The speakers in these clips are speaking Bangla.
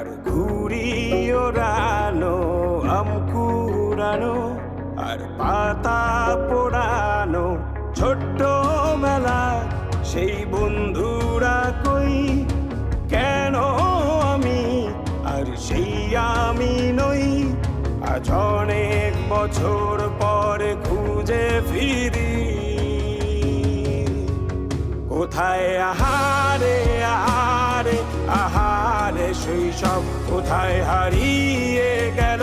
আর ঘুড়ি ওড়ানো, আম কুড়ানো আর পাতা পোড়ানো, ছোট্ট মেলা সেই বন্ধুরা কই, কেন আমি আর সেই আমি নই। আজ অনেক বছর পরে খুঁজে ফিরি, কোথায় আহারে আহারে আহারে শৈশব, কোথায় হারিয়ে গেল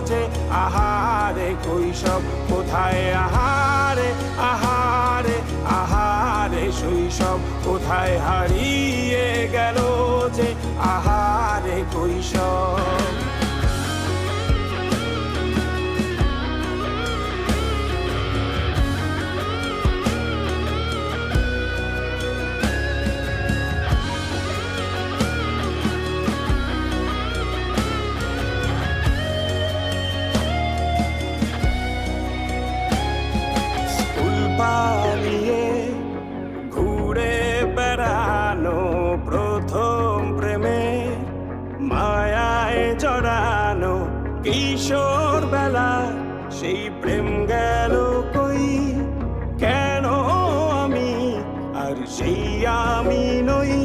যে আহারে কৈশব, কোথায় আহারে আহারে আহারে শৈশব, কোথায় হারিয়ে গেল যে আহারে কৈশব। পালিয়ে ঘুরে বেড়ানো, প্রথম প্রেমে মায়ায় জড়ানো, কিশোর বেলা সেই প্রেম গেল কই, কেন আমি আর সেই আমি নই।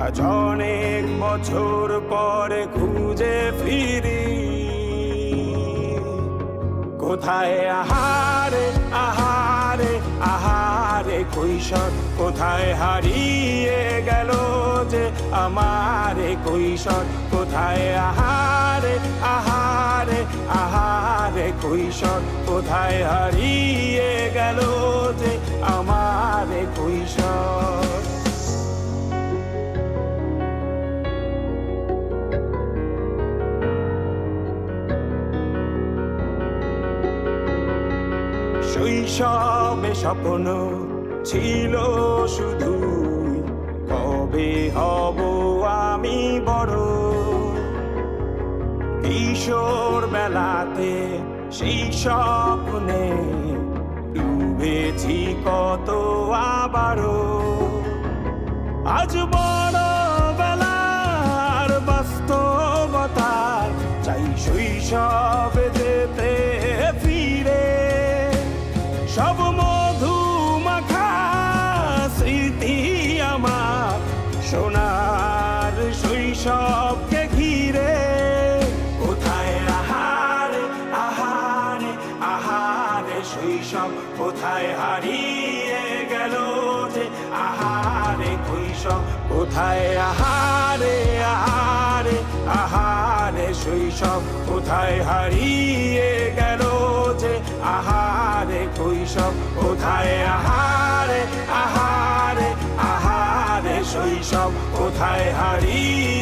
আজ অনেক বছর পরে খুঁজে ফিরি, কোথায় আহারে আহারে আহারে কৈশোর, কোথায় হারিয়ে গেল যে আমারে কৈশোর, কোথায় আহারে আহারে আহারে কৈশোর, কোথায় হারিয়ে গেল যে আমারে কৈশোর। শৈশবে স্বপ্ন ছিল শুধু, কবে হব আমি বড়। কিশোর বেলাতে সেই স্বপ্নে ডুবেছি কত আবারও, আজ বড় বেলার বাস্তবতার চাই শৈশবে যেতে ফিরে। সব মধু মাখা স্মৃতি আমার সোনার শৈশবকে ঘিরে, কোথায় আহারে আহারে আহারে শৈশব, কোথায় হারিয়ে গেল যে আহারে কৈশোর, কোথায় আহারে আহারে আহারে শৈশব, কোথায় হারিয়ে গেল যে আহারে কৈশোর, কোথায় আহারে আহারে আহারে শৈশব, কোথায় হারিয়ে